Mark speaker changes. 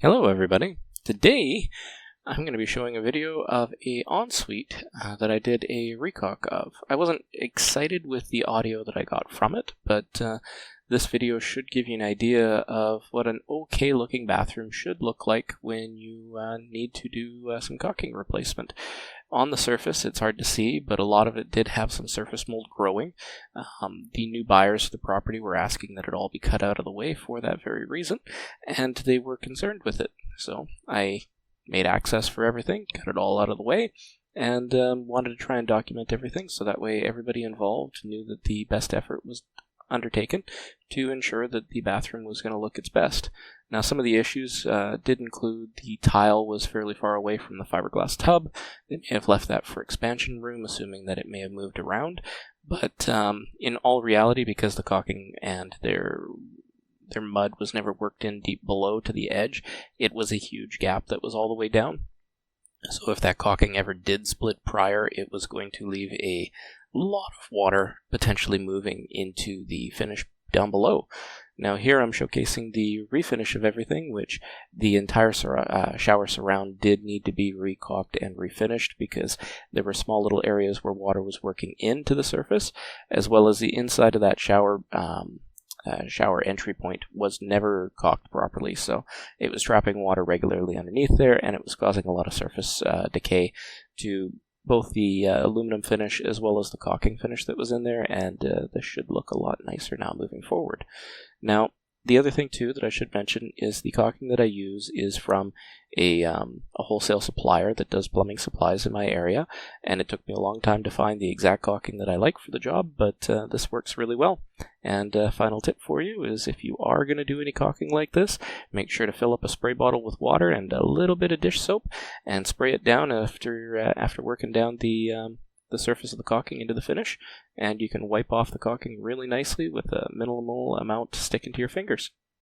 Speaker 1: Hello everybody. Today I'm going to be showing a video of a ensuite that I did a recaulk of. I wasn't excited with the audio that I got from it, but this video should give you an idea of what an okay looking bathroom should look like when you need to do some caulking replacement. On the surface, it's hard to see, but a lot of it did have some surface mold growing. The new buyers of the property were asking that it all be cut out of the way for that very reason, and they were concerned with it. So I made access for everything, got it all out of the way, and wanted to try and document everything so that way everybody involved knew that the best effort was undertaken to ensure that the bathroom was going to look its best. Now, some of the issues did include the tile was fairly far away from the fiberglass tub. They may have left that for expansion room, assuming that it may have moved around. But in all reality, because the caulking and their mud was never worked in deep below to the edge, it was a huge gap that was all the way down. So if that caulking ever did split prior, it was going to leave a lot of water potentially moving into the finish down below. Now here I'm showcasing the refinish of everything, which the entire shower surround did need to be recaulked and refinished because there were small little areas where water was working into the surface, as well as the inside of that shower entry point was never caulked properly, so it was trapping water regularly underneath there, and it was causing a lot of surface decay to both the aluminum finish as well as the caulking finish that was in there, and this should look a lot nicer now moving forward. Now, the other thing too that I should mention is the caulking that I use is from a wholesale supplier that does plumbing supplies in my area, and it took me a long time to find the exact caulking that I like for the job, but this works really well. And final tip for you is if you are going to do any caulking like this, make sure to fill up a spray bottle with water and a little bit of dish soap and spray it down after working down the surface of the caulking into the finish, and you can wipe off the caulking really nicely with a minimal amount sticking to your fingers.